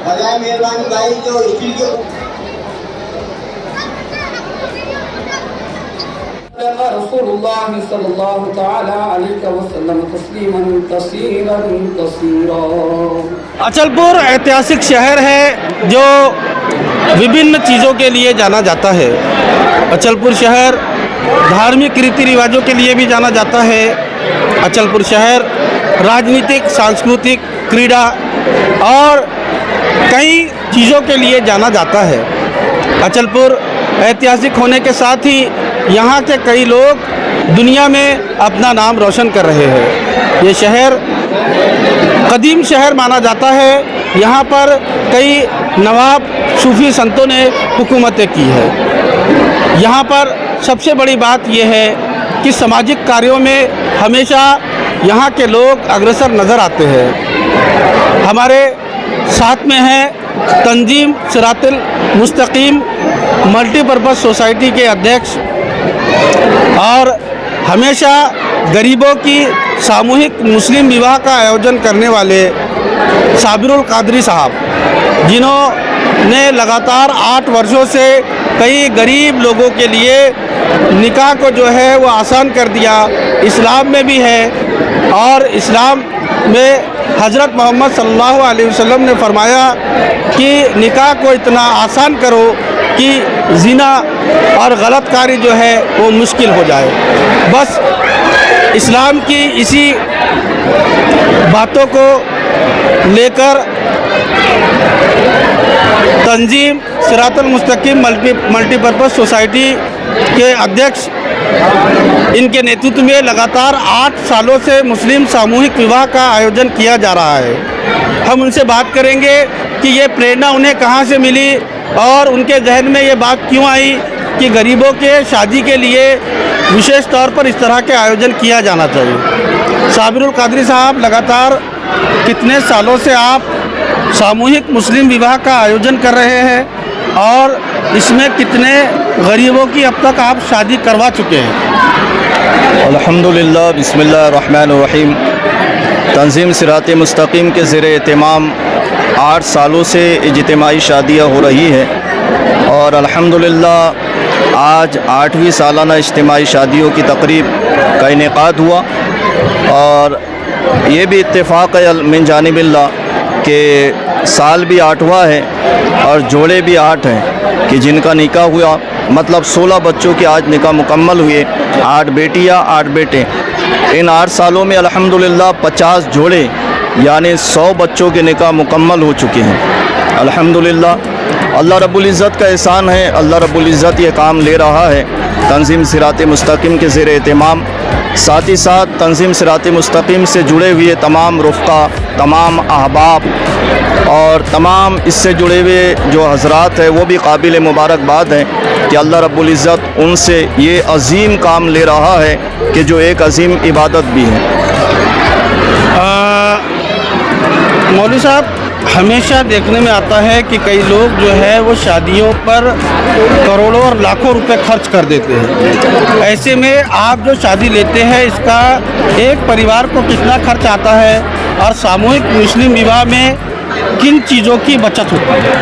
बजाय मेहरबानी भाई जो स्टील के रसूलुल्लाह सल्लल्लाहु तआला अलैहि वसल्लम तस्लीमन कसीरन कसीरा। अचलपुर ऐतिहासिक शहर है जो विभिन्न चीज़ों के लिए जाना जाता है। अचलपुर शहर धार्मिक रीति रिवाजों के लिए भी जाना जाता है। अचलपुर शहर राजनीतिक, सांस्कृतिक, क्रीड़ा और कई चीज़ों के लिए जाना जाता है। अचलपुर ऐतिहासिक होने के साथ ही यहाँ के कई लोग दुनिया में अपना नाम रोशन कर रहे हैं। ये शहर कदीम शहर माना जाता है। यहाँ पर कई नवाब सूफी संतों ने हुकूमतें की है। यहाँ पर सबसे बड़ी बात यह है कि सामाजिक कार्यों में हमेशा यहाँ के लोग अग्रसर नज़र आते हैं। हमारे साथ में है तंजीम सिरातुल मुस्तकीम मल्टीपर्पज़ सोसाइटी के अध्यक्ष और हमेशा गरीबों की सामूहिक मुस्लिम विवाह का आयोजन करने वाले साबिरुल कादरी साहब, जिन्होंने लगातार 8 वर्षों से कई गरीब लोगों के लिए निकाह को जो है वो आसान कर दिया। इस्लाम में भी है और इस्लाम में हज़रत मोहम्मद सल्लल्लाहु अलैहि वसल्लम ने फरमाया कि निकाह को इतना आसान करो कि ज़िना और गलतकारी जो है वो मुश्किल हो जाए। बस इस्लाम की इसी बातों को लेकर तंजीम सिरातुल मुस्तकीम मल्टीपर्पज़ सोसाइटी के अध्यक्ष, इनके नेतृत्व में लगातार 8 सालों से मुस्लिम सामूहिक विवाह का आयोजन किया जा रहा है। हम उनसे बात करेंगे कि ये प्रेरणा उन्हें कहाँ से मिली और उनके जहन में ये बात क्यों आई कि गरीबों के शादी के लिए विशेष तौर पर इस तरह के आयोजन किया जाना चाहिए। साबिरुल कादरी साहब, लगातार कितने सालों से आप सामूहिक मुस्लिम विवाह का आयोजन कर रहे हैं और इसमें कितने गरीबों की अब तक आप शादी करवा चुके हैं? अल्हम्दुलिल्लाह, बिस्मिल्लाहिर्रहमानिर्रहीम। तंजीम सिरात मुस्तकीम के ज़ेर एहतमाम 8 सालों से इज्तिमाई शादियाँ हो रही है और अल्हम्दुलिल्लाह आज 8वीं सालाना इज्तिमाई शादियों की तकरीब का इनेकाद हुआ और ये भी इत्तेफाक है मिन जानिबिल्लाह कि साल भी 8वां है और जोड़े भी 8 हैं कि जिनका निकाह हुआ, मतलब 16 बच्चों के आज निकाह मुकम्मल हुए, 8 बेटियां 8 बेटे। इन 8 सालों में अल्हम्दुलिल्लाह 50 जोड़े यानी 100 बच्चों के निकाह मुकम्मल हो चुके हैं। अल्हम्दुलिल्लाह अल्लाह रब्बुल इज़्ज़त का एहसान है। अल्लाह रब्बुल इज़्ज़त ये काम ले रहा है तंजीम सिरात मुस्तकीम के ज़ेर एहतमाम। साथ ही साथ तंजीम सिरात मुस्तकीम से जुड़े हुए तमाम रुफ़क़ा, तमाम अहबाब और तमाम इससे जुड़े हुए जो हज़रात हैं वो भी काबिल मुबारकबाद हैं कि अल्लाह रब्बुल इज़्ज़त उनसे ये अज़ीम काम ले रहा है कि जो एक अज़ीम इबादत भी है। मौलवी साहब, हमेशा देखने में आता है कि कई लोग जो है वो शादियों पर करोड़ों और लाखों रुपए खर्च कर देते हैं। ऐसे में आप जो शादी लेते हैं इसका एक परिवार को कितना खर्च आता है और सामूहिक मुस्लिम विवाह में किन चीज़ों की बचत होती है?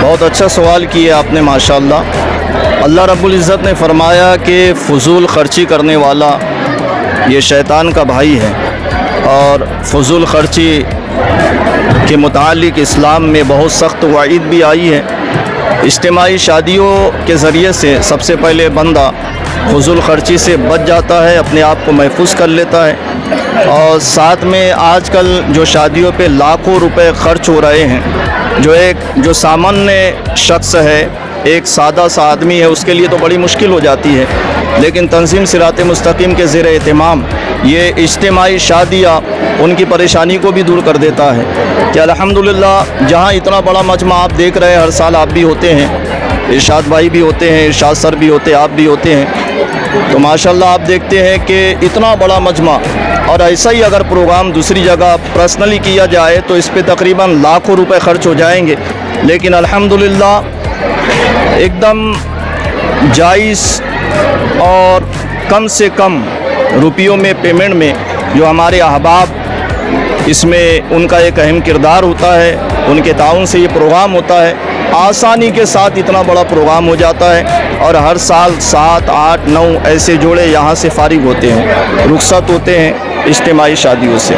बहुत अच्छा सवाल किया आपने, माशाअल्लाह। अल्लाह रब्बुल इज़्ज़त ने फरमाया कि फ़ुज़ूल ख़र्ची करने वाला ये शैतान का भाई है और फ़ुज़ूल ख़र्ची के मुतालिक इस्लाम में बहुत सख्त वाइद भी आई है। इज्तिमाई शादियों के ज़रिए से सबसे पहले बंदा फ़ुज़ूल ख़र्ची से बच जाता है, अपने आप को महफूज कर लेता है और साथ में आजकल जो शादियों पे लाखों रुपए खर्च हो रहे हैं, जो सामान्य शख्स है, एक सादा सा आदमी है, उसके लिए तो बड़ी मुश्किल हो जाती है। लेकिन तंजीम सिरात मुस्तकीम के ज़ेर एहतमाम ये इज्तिमाई शादियाँ उनकी परेशानी को भी दूर कर देता है कि अल्हम्दुलिल्लाह जहाँ इतना बड़ा मजमा आप देख रहे हैं, हर साल आप भी होते हैं, इरशाद भाई भी होते हैं, इरशाद सर भी होते हैं, आप भी होते हैं, तो माशाल्लाह आप देखते हैं कि इतना बड़ा मजमा, और ऐसा ही अगर प्रोग्राम दूसरी जगह पर्सनली किया जाए तो इस पर तकरीबन लाखों रुपए खर्च हो जाएंगे, लेकिन अल्हम्दुलिल्लाह एकदम जायज़ और कम से कम रुपयों में पेमेंट में जो हमारे अहबाब, इसमें उनका एक अहम किरदार होता है, उनके ताउन से ये प्रोग्राम होता है, आसानी के साथ इतना बड़ा प्रोग्राम हो जाता है और हर साल 7, 8, 9 ऐसे जोड़े यहाँ से फारिग होते हैं, रुखसत होते हैं इज्तिमाई शादियों से।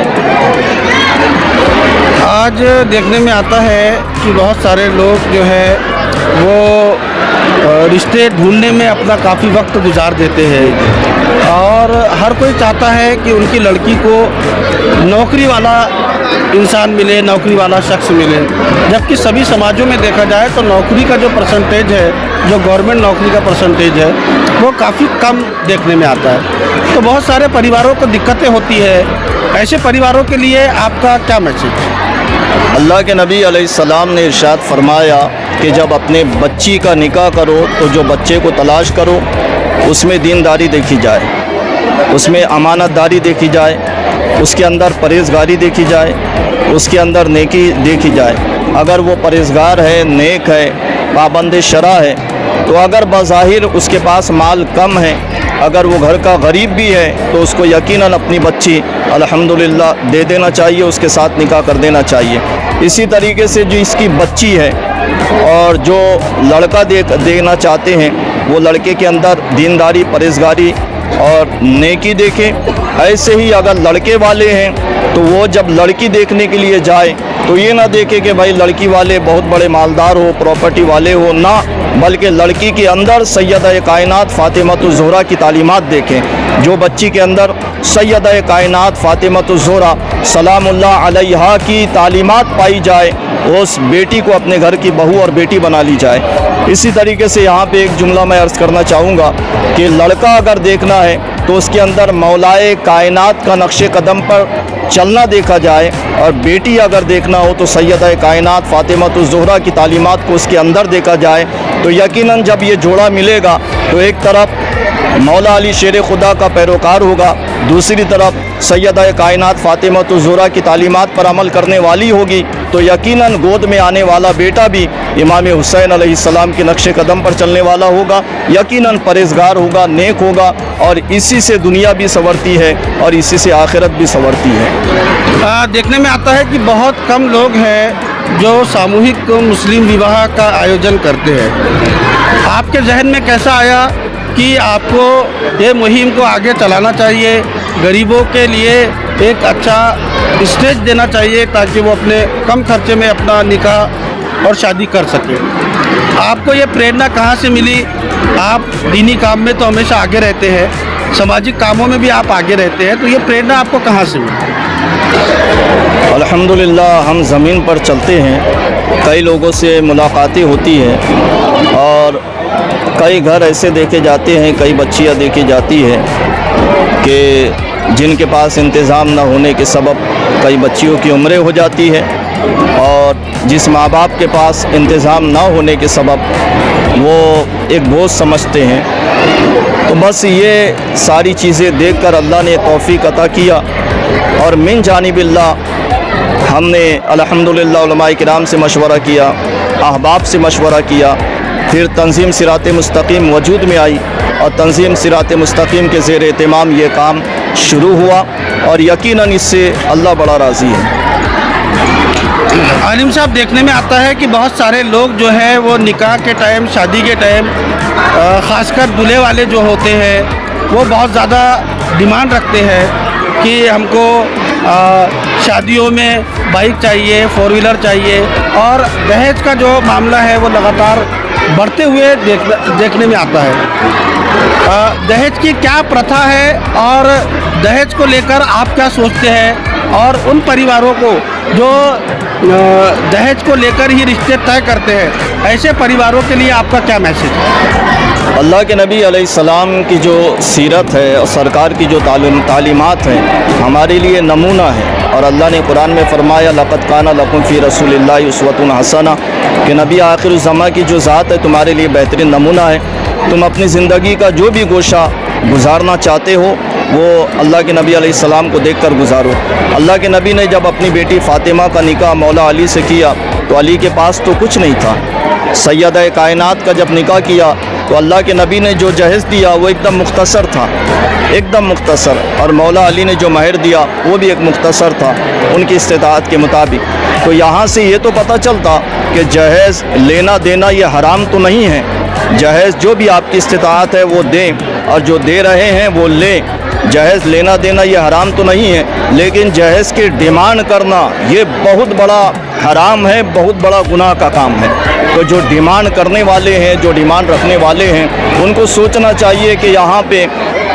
आज देखने में आता है कि बहुत सारे लोग जो है वो रिश्ते ढूंढने में अपना काफ़ी वक्त गुजार देते हैं और हर कोई चाहता है कि उनकी लड़की को नौकरी वाला इंसान मिले, नौकरी वाला शख्स मिले, जबकि सभी समाजों में देखा जाए तो नौकरी का जो परसेंटेज है, जो गवर्नमेंट नौकरी का परसेंटेज है, वो काफ़ी कम देखने में आता है। तो बहुत सारे परिवारों को दिक्कतें होती है, ऐसे परिवारों के लिए आपका क्या मैसेज? अल्लाह के नबी अलैहिस्सलाम ने इरशाद फरमाया कि जब अपने बच्ची का निकाह करो तो जो बच्चे को तलाश करो उसमें दीनदारी देखी जाए, उसमें अमानतदारी देखी जाए, उसके अंदर परहेज़गारी देखी जाए, उसके अंदर नेकी देखी जाए। अगर वो परहेज़गार है, नेक है, पाबंद शरा है, तो अगर बज़ाहिर उसके पास माल कम है, अगर वो घर का गरीब भी है, तो उसको यकीनन अपनी बच्ची अल्हम्दुलिल्लाह दे देना चाहिए, उसके साथ निकाह कर देना चाहिए। इसी तरीके से जो इसकी बच्ची है और जो लड़का देना चाहते हैं, वो लड़के के अंदर दीनदारी, परहेज़गारी और नेकी देखें। ऐसे ही अगर लड़के वाले हैं तो वो जब लड़की देखने के लिए जाए तो ये ना देखे कि भाई लड़की वाले बहुत बड़े मालदार हो, प्रॉपर्टी वाले हो, ना, बल्कि लड़की के अंदर सैयदा कायनात फ़ातिमातुज़ ज़ोहरा की तालीमात देखें। जो बच्ची के अंदर सैयदा कायनात फ़ातिमातुज़ ज़ोहरा सलामुल्लाह अलैहा की तालीमात पाई जाए, उस बेटी को अपने घर की बहू और बेटी बना ली जाए। इसी तरीके से यहाँ पे एक जुमला मैं अर्ज़ करना चाहूँगा कि लड़का अगर देखना है तो उसके अंदर मौलाए कायनात का नक्शे कदम पर चलना देखा जाए, और बेटी अगर देखना हो तो सैयदा कायनात फ़ातिमातुज़ ज़ोहरा की तालीमात को उसके अंदर देखा जाए। तो यकीनन जब ये जोड़ा मिलेगा तो एक तरफ मौला अली शेर खुदा का पैरोकार होगा, दूसरी तरफ सैयदा कायनात फ़ातिमातुज़ ज़ोहरा की तालीमात पर अमल करने वाली होगी, तो यकीनन गोद में आने वाला बेटा भी इमाम हुसैन अलैहिस्सलाम के नक्शे कदम पर चलने वाला होगा, यकीनन परहेज़गार होगा, नेक होगा, और इसी से दुनिया भी संवरती है और इसी से आखिरत भी संवरती है। देखने में आता है कि बहुत कम लोग हैं जो सामूहिक मुस्लिम विवाह का आयोजन करते हैं। आपके जहन में कैसा आया कि आपको ये मुहिम को आगे चलाना चाहिए, गरीबों के लिए एक अच्छा स्टेज देना चाहिए ताकि वो अपने कम खर्चे में अपना निकाह और शादी कर सके? आपको ये प्रेरणा कहाँ से मिली? आप दीनी काम में तो हमेशा आगे रहते हैं, सामाजिक कामों में भी आप आगे रहते हैं, तो ये प्रेरणा आपको कहाँ से मिली? अल्हम्दुलिल्लाह हम ज़मीन पर चलते हैं, कई लोगों से मुलाकातें होती हैं और कई घर ऐसे देखे जाते हैं, कई बच्चियां देखी जाती हैं कि जिनके पास इंतज़ाम न होने के सबब कई बच्चियों की उम्रें हो जाती है, और जिस माँ बाप के पास इंतज़ाम न होने के सबब वो एक बोझ समझते हैं। तो बस ये सारी चीज़ें देखकर अल्लाह ने तौफ़ीक़ अता किया और मिन जानिबिल्लाह हमने अल्हम्दुलिल्लाह उलमाए किराम से मशवरा किया, अहबाब से मशवरा किया, फिर तंजीम सिरात मुस्तकीम वजूद में आई और तंजीम सिरात मुस्तकीम के ज़ेर एहतमाम ये काम शुरू हुआ और यकीनन इससे अल्लाह बड़ा राज़ी है। आलिम साहब, देखने में आता है कि बहुत सारे लोग जो है वो निकाह के टाइम, शादी के टाइम, ख़ासकर दूल्हे वाले जो होते हैं वो बहुत ज़्यादा डिमांड रखते हैं कि हमको शादियों में बाइक चाहिए, 4 व्हीलर चाहिए, और दहेज का जो मामला है वो लगातार बढ़ते हुए देखने में आता है। दहेज की क्या प्रथा है और दहेज को लेकर आप क्या सोचते हैं, और उन परिवारों को जो दहेज को लेकर ही रिश्ते तय करते हैं, ऐसे परिवारों के लिए आपका क्या मैसेज है? अल्लाह के नबी अलैहिस्सलाम की जो सीरत है और सरकार की जो तालीमात हैं हमारे लिए नमूना है। और अल्लाह ने कुरान में फरमाया लक़द काना लकुम फ़ी रसूलिल्लाहि उस्वतुन हसना कि नबी आखिर ज़मा की जो ज़ात है तुम्हारे लिए बेहतरीन नमूना है। तुम अपनी ज़िंदगी का जो भी गोशा गुजारना चाहते हो वो अल्लाह के नबी अलैहिस्सलाम को देखकर गुजारो। अल्लाह के नबी ने जब अपनी बेटी फ़ातिमा का निकाह मौला अली से किया तो अली के पास तो कुछ नहीं था। सैयदा कायनात का जब निकाह किया तो अल्लाह के नबी ने जो जहेज़ दिया वो एकदम मुख्तसर था, एकदम मुख्तसर। और मौला अली ने जो महर दिया वो भी एक मुख्तसर था उनकी इस्तिताअत के मुताबिक। तो यहाँ से ये तो पता चलता कि जहेज़ लेना देना ये हराम तो नहीं है। जहेज़ जो भी आपकी इस्तिताअत है वो दें और जो दे रहे हैं वो लें। जहेज़ लेना देना ये हराम तो नहीं है, लेकिन जहेज़ की डिमांड करना ये बहुत बड़ा हराम है, बहुत बड़ा गुनाह का काम है। तो जो डिमांड करने वाले हैं, जो डिमांड रखने वाले हैं, उनको सोचना चाहिए कि यहाँ पे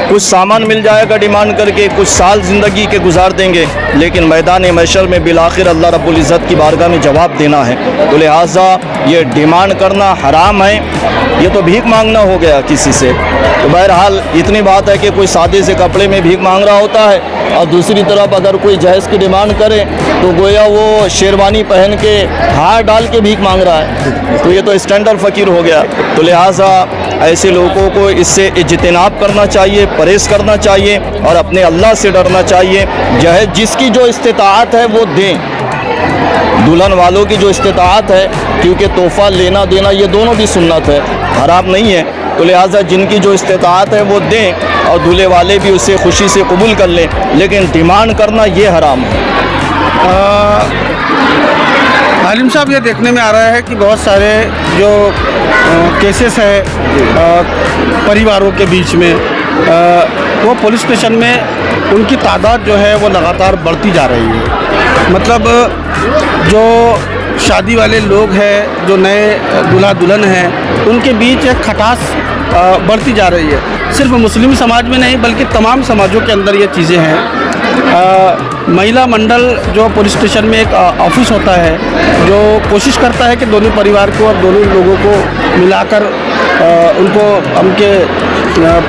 कुछ सामान मिल जाएगा डिमांड करके, कुछ साल ज़िंदगी के गुजार देंगे, लेकिन मैदान महशर में बिलाखिर अल्लाह रब्बुल इज़्ज़त की बारगाह में जवाब देना है। तो लिहाजा ये डिमांड करना हराम है, ये तो भीख मांगना हो गया किसी से। तो बहरहाल इतनी बात है कि कोई सादे से कपड़े में भीख मांग रहा होता है और दूसरी तरफ अगर कोई जहेज़ की डिमांड करे तो गोया वो शेरवानी पहन के हार डाल के भीख मांग रहा है। तो ये तो स्टैंडर्ड फ़कीर हो गया। तो लिहाजा ऐसे लोगों को इससे इज्तिनाब करना चाहिए, परहेज़ करना चाहिए और अपने अल्लाह से डरना चाहिए। जहेज़ जिसकी जो इस्तिताअत है वो दें, दुल्हन वालों की जो इस्तिताअत है, क्योंकि तोहफ़ा लेना देना ये दोनों भी सुन्नत है, हराम नहीं है। तो लिहाजा जिनकी जो इस्तिताअत है वो दें और दूल्हे वाले भी उसे खुशी से कबूल कर लें, लेकिन डिमांड करना ये हराम है। आलिम साहब, ये देखने में आ रहा है कि बहुत सारे जो केसेस है परिवारों के बीच में वो पुलिस स्टेशन में उनकी तादाद जो है वो लगातार बढ़ती जा रही है। मतलब जो शादी वाले लोग हैं, जो नए दूल्हा दुल्हन हैं, उनके बीच एक खटास बढ़ती जा रही है। सिर्फ मुस्लिम समाज में नहीं बल्कि तमाम समाजों के अंदर ये चीज़ें हैं। महिला मंडल जो पुलिस स्टेशन में एक ऑफिस होता है जो कोशिश करता है कि दोनों परिवार को और दोनों लोगों को मिलाकर उनको उनके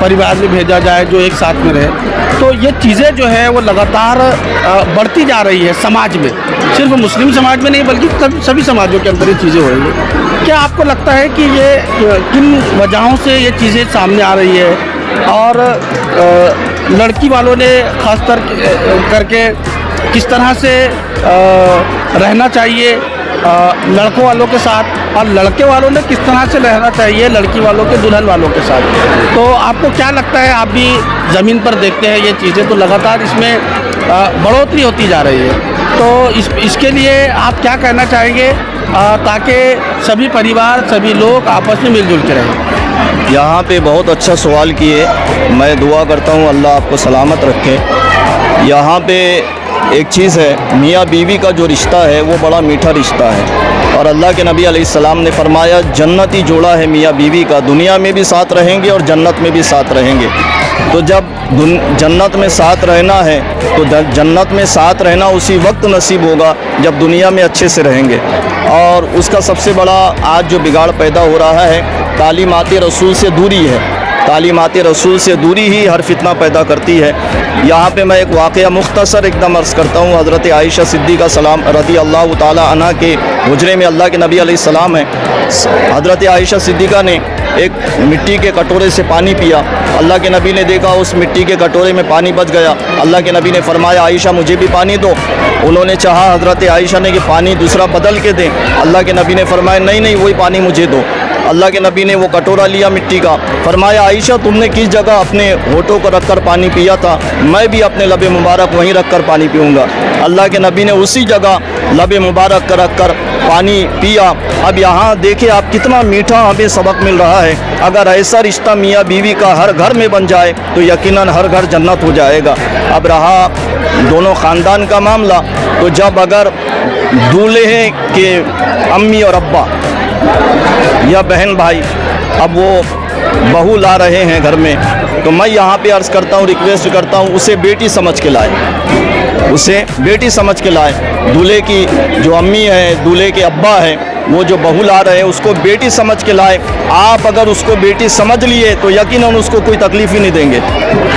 परिवार में भेजा जाए जो एक साथ में रहे। तो ये चीज़ें जो है वो लगातार बढ़ती जा रही है समाज में, सिर्फ मुस्लिम समाज में नहीं बल्कि सभी समाजों के अंदर ये चीज़ें हो रही है। क्या आपको लगता है कि ये किन वजहों से ये चीज़ें सामने आ रही है और लड़की वालों ने ख़ास करके किस तरह से रहना चाहिए लड़कों वालों के साथ और लड़के वालों ने किस तरह से रहना चाहिए लड़की वालों के दुल्हन वालों के साथ? तो आपको क्या लगता है, आप भी ज़मीन पर देखते हैं ये चीज़ें, तो लगातार इसमें बढ़ोतरी होती जा रही है, तो इसके लिए आप क्या कहना चाहेंगे ताकि सभी परिवार सभी लोग आपस में मिलजुल के रहें? यहाँ पे बहुत अच्छा सवाल किए, मैं दुआ करता हूँ अल्लाह आपको सलामत रखे। यहाँ पे एक चीज़ है, मियाँ बीवी का जो रिश्ता है वो बड़ा मीठा रिश्ता है और अल्लाह के नबी अलैहिस्सलाम ने फरमाया जन्नती जोड़ा है मियाँ बीवी का, दुनिया में भी साथ रहेंगे और जन्नत में भी साथ रहेंगे। तो जब जन्नत में साथ रहना है तो जन्नत में साथ रहना उसी वक्त नसीब होगा जब दुनिया में अच्छे से रहेंगे। और उसका सबसे बड़ा आज जो बिगाड़ पैदा हो रहा है तालीमात रसूल से दूरी है। तालीमात रसूल से दूरी ही हर फितना पैदा करती है। यहाँ पे मैं एक वाक़या मुख्तसर एकदम अर्ज़ करता हूँ। हज़रत आयशा सिद्दीक़ा सलाम रज़ी अल्लाह ताला अन्हा के हुजरे में अल्लाह के नबी अलैहिस्सलाम है। हज़रत आयशा सिद्दीक़ा ने एक मिट्टी के कटोरे से पानी पिया। अल्लाह के नबी ने देखा उस मिट्टी के कटोरे में पानी बच गया। अल्लाह के नबी ने फरमाया आयशा मुझे भी पानी दो। उन्होंने चाहा हज़रत आयशा ने कि पानी दूसरा बदल के दें। अल्लाह के नबी ने फरमाया नहीं नहीं वही पानी मुझे दो। अल्लाह के नबी ने वो कटोरा लिया मिट्टी का, फरमाया आयशा तुमने किस जगह अपने होठों को रखकर पानी पिया था, मैं भी अपने लबे मुबारक वहीं रखकर पानी पीऊँगा। अल्लाह के नबी ने उसी जगह लबे मुबारक रखकर पानी पिया। अब यहाँ देखिए आप कितना मीठा हमें सबक मिल रहा है। अगर ऐसा रिश्ता मियाँ बीवी का हर घर में बन जाए तो यकीनन हर घर जन्नत हो जाएगा। अब रहा दोनों ख़ानदान का मामला, तो जब अगर दूल्हे के अम्मी और अब्बा या बहन भाई अब वो बहू ला रहे हैं घर में, तो मैं यहाँ पे अर्ज़ करता हूँ, रिक्वेस्ट करता हूँ उसे बेटी समझ के लाए, उसे बेटी समझ के लाए। दूल्हे की जो अम्मी है, दूल्हे के अब्बा है, वो जो बहू ला रहे हैं उसको बेटी समझ के लाए। आप अगर उसको बेटी समझ लिए तो यकीनन उसको कोई तकलीफ़ ही नहीं देंगे।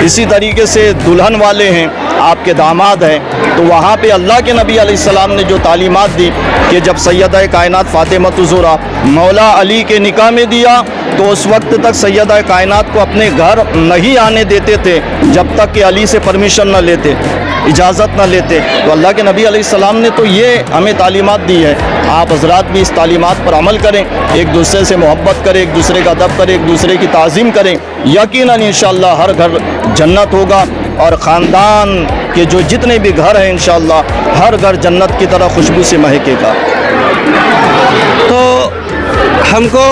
इसी तरीके से दुल्हन वाले हैं, आपके दामाद हैं, तो वहाँ पे अल्लाह के नबी अलैहिस्सलाम ने जो तालीमात दी कि जब सैयदा कायनात फ़ातिमा ज़ुहरा मौला अली के निकाह में दिया तो उस वक्त तक सैयदा कायनात को अपने घर नहीं आने देते थे जब तक कि अली से परमिशन न लेते, इजाज़त न लेते। तो अल्लाह के नबी अलैहिस्सलाम ने तो ये हमें तालीमात दी है। आप हज़रात भी इस तालीमात पर अमल करें, एक दूसरे से मोहब्बत करें, एक दूसरे का अदब करें, एक दूसरे की ताज़ीम करें। यकीनन इंशाअल्लाह हर घर जन्नत होगा और ख़ानदान के जो जितने भी घर हैं इंशाअल्लाह हर घर जन्नत की तरह खुशबू से महकेगा। तो हमको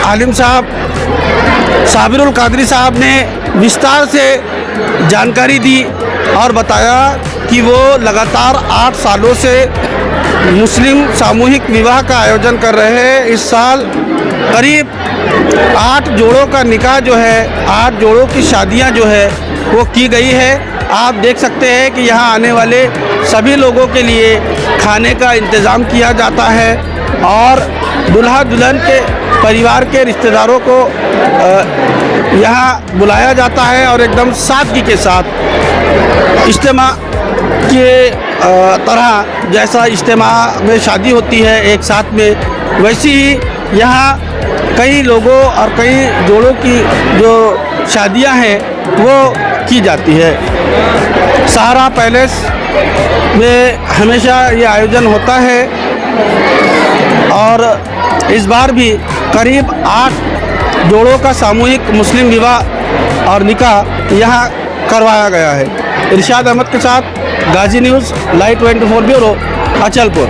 आलिम साहब साबिरुल कादरी साहब ने विस्तार से जानकारी दी और बताया कि वो लगातार 8 सालों से मुस्लिम सामूहिक विवाह का आयोजन कर रहे हैं। इस साल करीब 8 जोड़ों का निकाह जो है, 8 जोड़ों की शादियां जो है वो की गई है। आप देख सकते हैं कि यहाँ आने वाले सभी लोगों के लिए खाने का इंतज़ाम किया जाता है और दुल्हा दुल्हन के परिवार के रिश्तेदारों को यहाँ बुलाया जाता है और एकदम सादगी के साथ इज्तिमा के तरह जैसा इज्तिमा में शादी होती है एक साथ में, वैसी ही यहाँ कई लोगों और कई जोड़ों की जो शादियाँ हैं वो की जाती है। सहारा पैलेस में हमेशा ये आयोजन होता है और इस बार भी करीब 8 जोड़ों का सामूहिक मुस्लिम विवाह और निकाह यहाँ करवाया गया है। इरशाद अहमद के साथ गाजी न्यूज़, लाइव 24 ब्यूरो, अचलपुर।